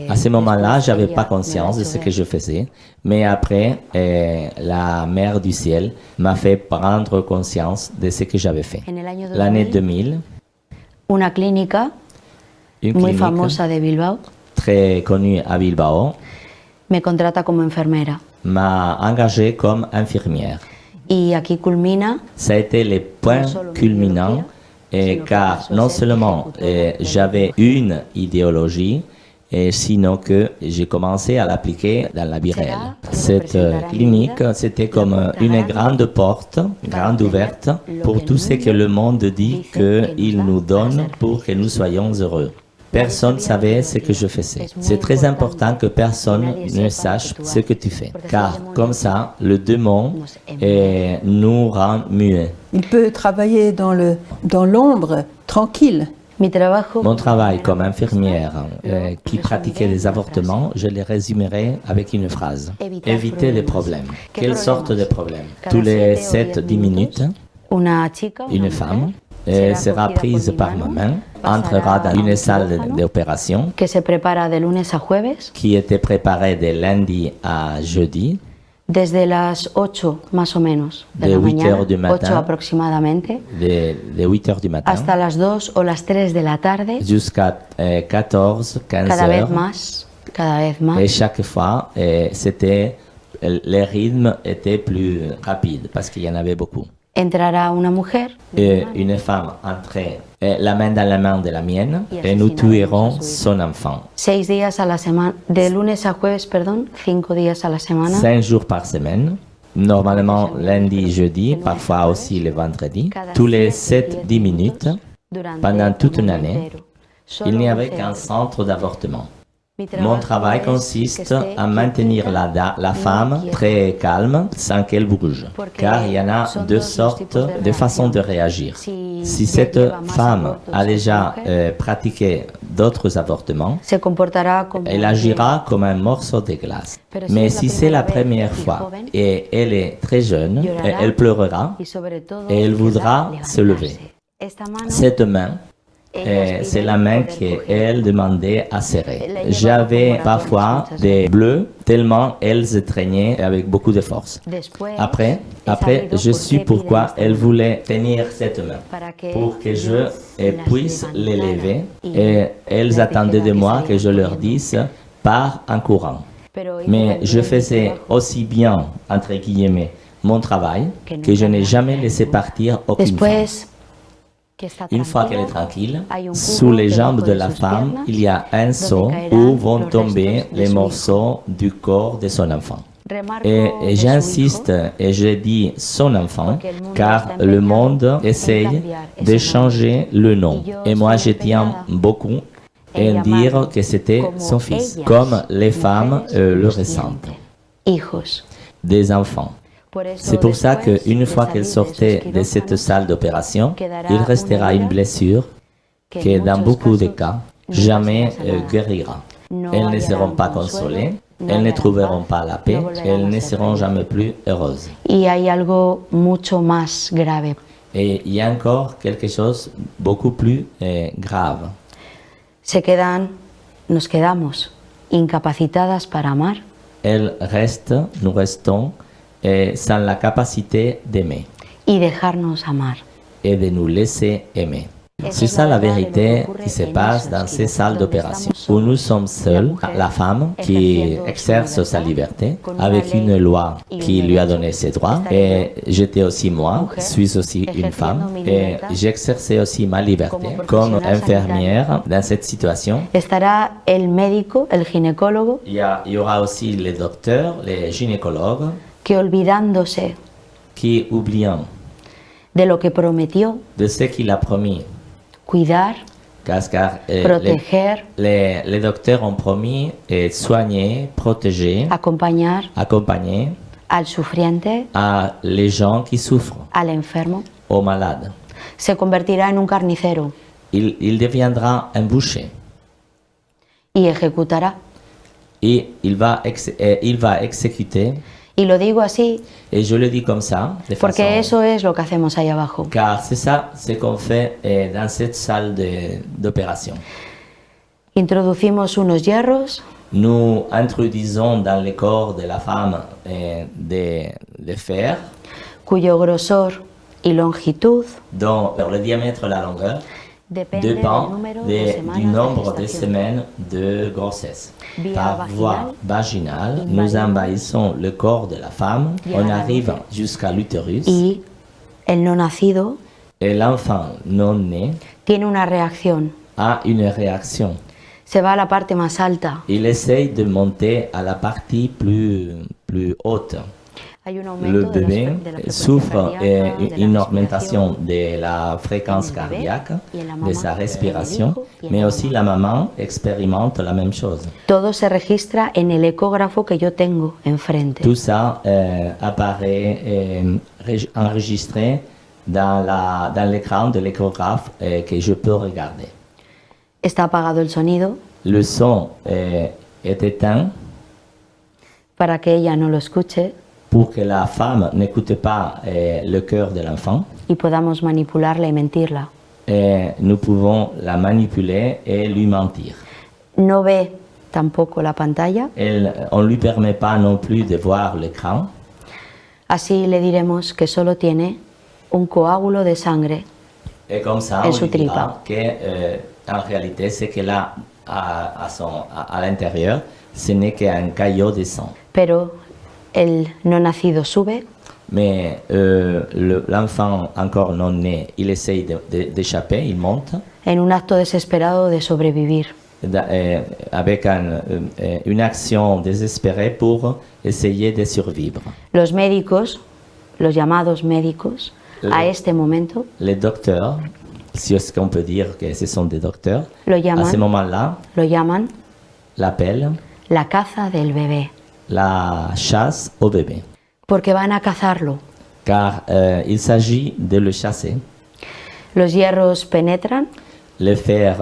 À ce moment-là, je n'avais pas conscience de ce que je faisais, mais après, la Mère du Ciel m'a fait prendre conscience de ce que j'avais fait. L'année 2000, una clínica une muy clinique famosa de Bilbao très connue à Bilbao me contrata como enfermera. m'a engagé comme infirmière. Y aquí culmina Ça a été le point culminant, car non seulement j'avais une idéologie, sinon que j'ai commencé à l'appliquer dans la vie réelle. Cette clinique, c'était comme une grande porte, grande ouverte, pour tout ce que le monde dit qu'il nous donne pour que nous soyons heureux. Personne ne savait ce que je faisais. C'est très important que personne ne sache ce que tu fais, car comme ça, le démon nous rend muets. Il peut travailler dans l'ombre, tranquille. mi trabajo. Mon travail comme infirmière qui pratiquait les avortements, je les résumerai avec une phrase. Éviter les problèmes. Quelle sorte de problèmes? Tous les 7-10 minutes, Una chica, une femme sera prise par ma main, entrera dans une salle d'opération que se prepara de lunes a jueves, qui était préparée de lundi à jeudi, desde las 8 más o menos de De la 8 mañana, heures du matin. 8 aproximadamente, de 8 heures du matin hasta las 2 o las 3 de la tarde, jusqu'à 14, 15 cada vez heures. más, cada vez más. Et chaque fois, les rythmes étaient plus rapides parce qu'il y en avait beaucoup. Entrará una mujer Et une femme entrait la main dans la main de la mienne et nous tuerons son enfant. 6 días a la semana, de lunes a jueves, perdón, 5 días a la semana, 5 jours par semaine, normalement lundi, jeudi, parfois aussi le vendredi, tous les 7-10 minutes, durante pendant toute un une año année, entero. il n'y Solo avait 11 qu'un euros. centre d'avortement. Mi Mon trabajo travail es consiste que esté à maintenir la femme quieta. très calme sans qu'elle bouge. Car il y en a Son deux dos sortes tipos de de façons de réagir. Si cette femme a déjà pratiqué d'autres avortements, se comportará como elle agira comme un morceau de glace. Mais si c'est la première fois et elle est très jeune, elle pleurera y sobre todo et elle voudra levantarse. se lever. Esta mano Cette main, c'est la main qu'elle demandait à serrer. J'avais parfois des bleus tellement elles se traînaient avec beaucoup de force. después Après, he sabido je por suis qué pourquoi piden esta elle mano. voulait tenir cette main. Para que Pour que je yo las puisse les levantara lever. y Et elles les attendaient de dijera que moi que je salieran leur corriendo. dise pars en courant. Pero hice Mais también je mi faisais trabajo. aussi bien, entre guillemets, mon travail que je n'ai jamais laissé partir aucune femme. Después que está Une fois qu'elle est tranquila, tranquille, hay un cubo sous les jambes debajo de de la sus femme, piernas il y a un seau donde caerán où vont los tomber restos de les su morceaux du corps de son enfant. Remarco Et de su j'insiste hijo, et je dis son enfant, Porque el mundo car está le empeñado monde en essaye cambiar ese de nombre. changer le nom. Y yo Et moi, je estoy tiens empeñada beaucoup en en dire llamarlo que c'était como son fils, ellas, comme les femmes mujeres, le los ressentent, sienten. Hijos. des enfants. Por eso, C'est pour ça después qu'une de fois salir qu'elle de esos sortait de cette quirófanos, salle d'opération, quedará il restera una une herida blessure que qui, en dans muchos beaucoup de casos cas, nunca jamais será sanada. guérira. No Elles ne hallarán seront pas consuelo, consolées, no elles ne hallarán trouveront paz, pas la paix, no volverán elles a ne ser seront felices. jamais plus heureuses. Y hay algo mucho más grave. Et il y a encore quelque chose beaucoup plus grave. Nos quedamos incapacitadas para amar Nous restons sans la capacité d'aimer y dejarnos amar. et de nous laisser aimer. C'est ça la vérité qui se passe dans ces salles d'opération où nous sommes seuls, la femme qui exerce sa liberté avec une loi qui lui a donné ses droits et j'étais aussi moi, suis aussi une femme et j'exerçais aussi ma liberté comme infirmière dans cette situation. Estará el médico, el ginecólogo, Il y aura aussi les docteurs, les gynécologues que olvidándose qui oubliant de lo que prometió, de ce qu'il a promis. cuidar, Car proteger, les docteurs ont promis soigner, protéger, acompañar accompagner al sufriente, à les gens qui souffrent, al enfermo. aux malades. Se convertirá en un carnicero Il deviendra un boucher y ejecutará. et il va exécuter, Y lo digo así et je le dis comme ça, de porque façon, eso es lo que hacemos ahí abajo. car c'est ça ce qu'on fait dans cette salle d'opération. Introducimos unos hierros Nous introduisons dans le corps de la femme des fers cuyo grosor y longitud dont le diamètre et la longueur depende dépend del número de du semanas nombre de gestación. semaines de grossesse. Via Par voie vaginale, nous invadimos envahissons le corps de la femme, on la arrive garganta. jusqu'à l'utérus Y el no nacido et l'enfant non né tiene una reacción. a une réaction. Se va a la parte más alta. Il essaye de monter à la partie plus haute. Hay un Le aumento de bébé la frecuencia souffre cardíaca, de la une augmentation respiración. de la fréquence en el bebé cardiaque, y en la de mamá, sa en el respiration, hijo y en mais la aussi la maman expérimente la même chose. Todo se registra en el ecógrafo que yo tengo enfrente. Tout ça apparaît enregistré dans l'écran de l'échographe que je peux regarder. Está apagado el sonido Le son est éteint para que ella no lo escuche pour que la femme n'écoute pas le cœur de l'enfant. y podamos manipularla y mentirla. Nous pouvons la manipuler et lui mentir. No ve tampoco la pantalla, On ne lui permet pas non plus de voir l'écran. así le diremos que solo tiene un coágulo de sangre Et comme ça, En on su lui dira tripa. que, en réalité, ce qu'elle a à l'intérieur, ce n'est qu'un caillot de sang. pero el no nacido sube Mais l'enfant encore non né, il essaye d'échapper, il monte en un acto desesperado de sobrevivir. avec une action désespérée pour essayer de survivre. Los médicos, los llamados médicos, a este momento Les docteurs, si est-ce qu'on peut dire que ce sont des docteurs, lo à ce llaman, moment-là, lo llaman l'appellent la caza del bebé, la chasse au bébé. porque van a cazarlo. Car il s'agit de le chasser. Los hierros penetran Le fer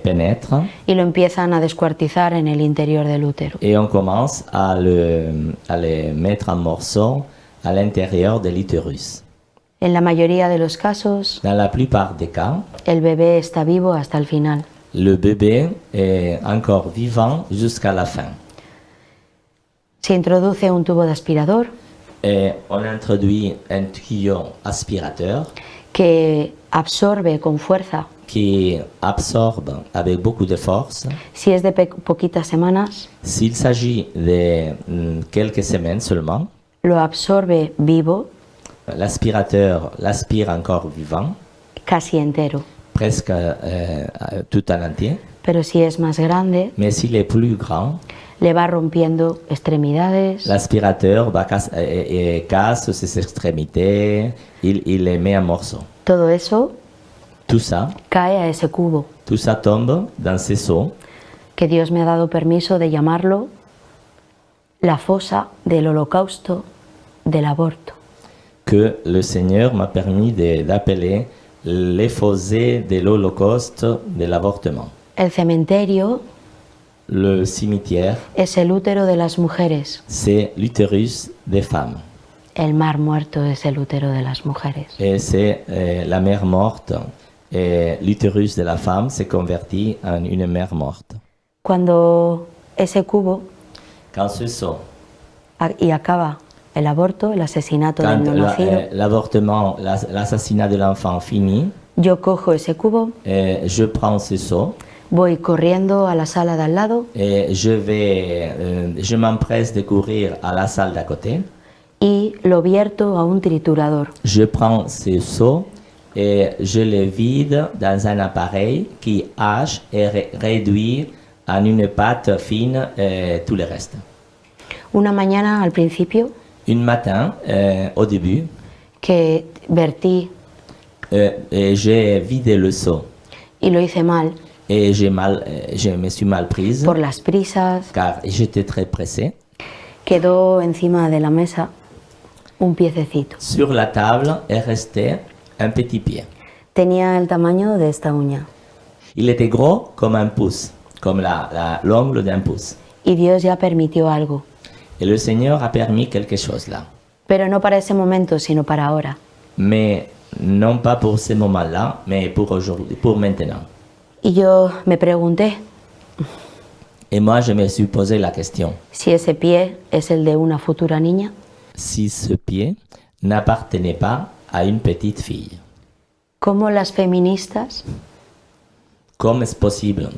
pénètre y lo empiezan a descuartizar en el interior del útero. et on commence à le mettre en morceaux à l'intérieur de l'utérus. En la mayoría de los casos, Dans la plupart des cas, el bebé está vivo hasta el final. le bébé est encore vivant jusqu'à la fin. Se introduce un tubo de aspirador Et on introduit un tuyau aspirateur que absorbe con fuerza. qui absorbe avec beaucoup de force. Si es de poquitas semanas, S'il s'agit de quelques semaines seulement, lo absorbe vivo, l'aspirateur l'aspire encore vivant, casi entero. presque tout en entier. Pero si es más grande, Mais s'il est plus grand, le va rompiendo extremidades, l'aspirateur casse ses extrémités, il les met en morceaux. todo eso Tout ça cae a ese cubo tombe dans ces seaux que Dios me ha dado permiso de llamarlo la fosa del holocausto del aborto. que le Seigneur m'a permis d'appeler les fossés de l'Holocauste de l'avortement. El cementerio Le cimetière, es el útero de las mujeres. c'est l'utérus des femmes. El mar muerto es el útero de las mujeres. Et c'est la mère morte. Et l'utérus de la femme s'est converti en une mère morte. Cuando ese cubo Quand ce sont, y acaba el aborto, el asesinato del quand no nacido, l'avortement, l'assassinat de l'enfant finit, yo cojo ese cubo, je prends ce seau voy corriendo a la sala de al lado et je m'empresse de courir à la salle d'à côté. y lo vierto a un triturador. Je prends ce seau et je le vide dans un appareil qui hache et réduit en une pâte fine tout le reste. Una mañana al principio Un matin, au début, que vertí j'ai vidé le seau y lo hice mal et je me suis mal prise por las prisas, car j'étais très pressé. quedó encima de la mesa un piececito. Sur la table est resté un petit pied. Tenía el tamaño de esta uña Il était gros comme un pouce, comme l'ongle d'un pouce. y Dios ya permitió algo, Et le Seigneur a permis quelque chose là. pero no para ese momento, sino para ahora. Mais non pas pour ce moment-là, mais pour aujourd'hui, pour maintenant. Y yo me pregunté, Et moi, je me suis posé la question, si ese pie es el de una futura niña. si ce pied n'appartenait pas à une petite fille, ¿Cómo las feministas, comment est-ce possible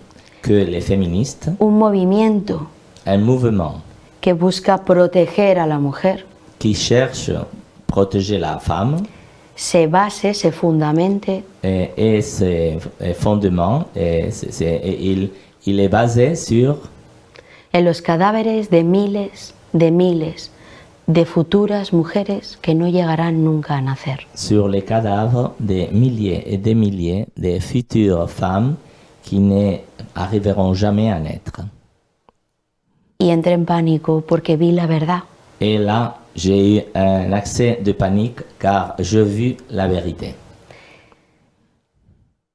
que les féministes, un movimiento un mouvement que busca proteger a la mujer, qui cherche à protéger la femme, se base, se fundamente et ses fondements, il est basé sur en los cadáveres de miles de futuras mujeres que no llegarán nunca a nacer? les cadavres de milliers et des milliers de futures femmes qui n'arriveront jamais à naître. Y entré en pánico porque vi la verdad. Et là, j'ai eu un accès de panique car je vis la vérité.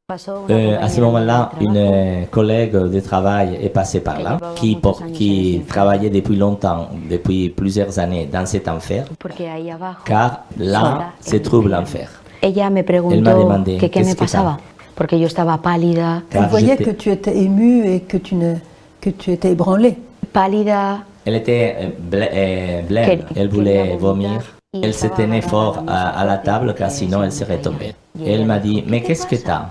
Pasó una À ce compañera moment-là, de trabajo, une collègue de travail est passée par là, qui travaillait depuis longtemps, depuis plusieurs années dans cet enfer, porque ahí abajo, car là sola, se en trouve mi l'enfer. ella me Elle m'a preguntó demandé, que qué qu'est-ce me que pasaba, porque yo estaba pálida, Elle Car voyait j'étais- que tu étais émue et que tu étais ébranlée. pálida, Elle était blême, elle voulait vomir. Elle se tenait fort à la table car sinon elle serait tombée. Et elle m'a dit, mais qu'est-ce que t'as?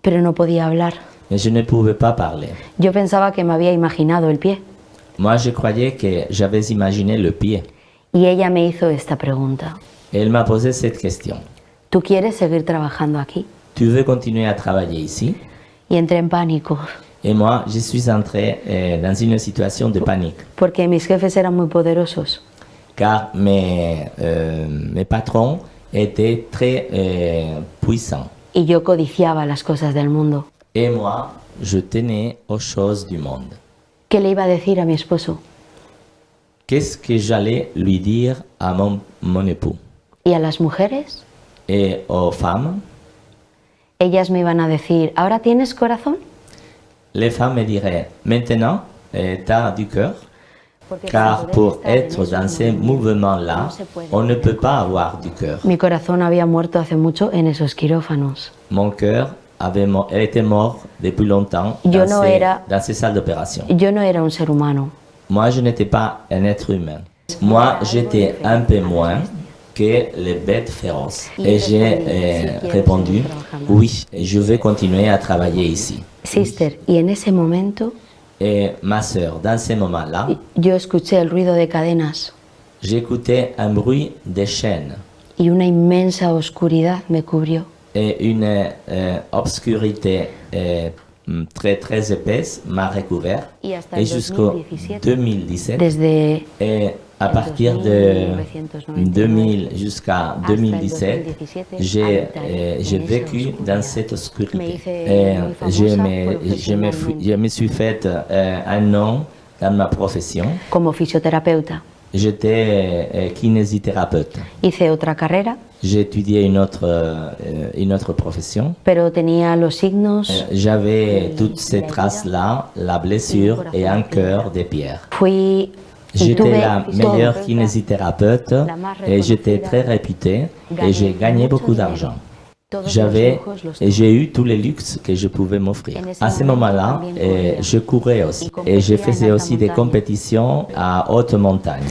pero no podía hablar. Mais je ne pouvais pas parler. Yo pensaba que me había imaginado el pie. Moi, je croyais que j'avais imaginé le pied. Y ella me hizo esta pregunta. Et elle m'a posé cette question. ¿Tú quieres seguir trabajando aquí? Tu veux continuer à travailler ici? Y entré en pánico, Et moi, je suis entré dans une situation de panique. porque mis jefes eran muy poderosos. Car mes patrons étaient très puissants. Y yo codiciaba las cosas del mundo. Et moi, je tenais aux choses du monde. ¿Qué le iba a decir a mi esposo? Qu'est-ce que j'allais lui dire à mon époux? ¿Y a las mujeres? Et aux femmes? Ellas me iban a decir, ¿ahora tienes corazón? Les femmes me diraient, maintenant, tu as du cœur? Porque Car para pour poder estar en être esos dans ces movimientos, mouvements-là, on ne peut pas avoir du cœur. mi corazón había muerto hace mucho en esos quirófanos. Mon cœur elle était mort depuis longtemps Yo dans, no era- dans ces salles d'opération. Yo no era un ser humano. Moi, je n'étais pas un être humain. Moi, j'étais un peu moins que les bêtes féroces. Et j'ai répondu, oui, je vais continuer à travailler ici. Sister, y en ese momento Et ma sœur, dans ces moments-là, yo escuché el ruido de cadenas j'écoutais un bruit de chaînes y una inmensa oscuridad me cubrió. et une obscurité très très épaisse m'a recouvert. Y hasta Et el jusqu'au 2017, 2017, desde et à partir de 2000 jusqu'à 2017, j'ai vécu dans cette obscurité. Et je me suis fait un nom dans ma profession. como fisioterapeuta. J'étais kinésithérapeute. Hice otra carrera, J'ai étudié une autre profession. pero tenía los signos. J'avais toutes ces traces-là, la blessure et un cœur de pierre. Fui y J'étais tuve la meilleure kinésithérapeute et j'étais très réputée et j'ai gagné beaucoup d'argent. J'ai eu tous les luxes que je pouvais m'offrir. À ce moment-là, je courais aussi et je faisais aussi des compétitions à haute montagne.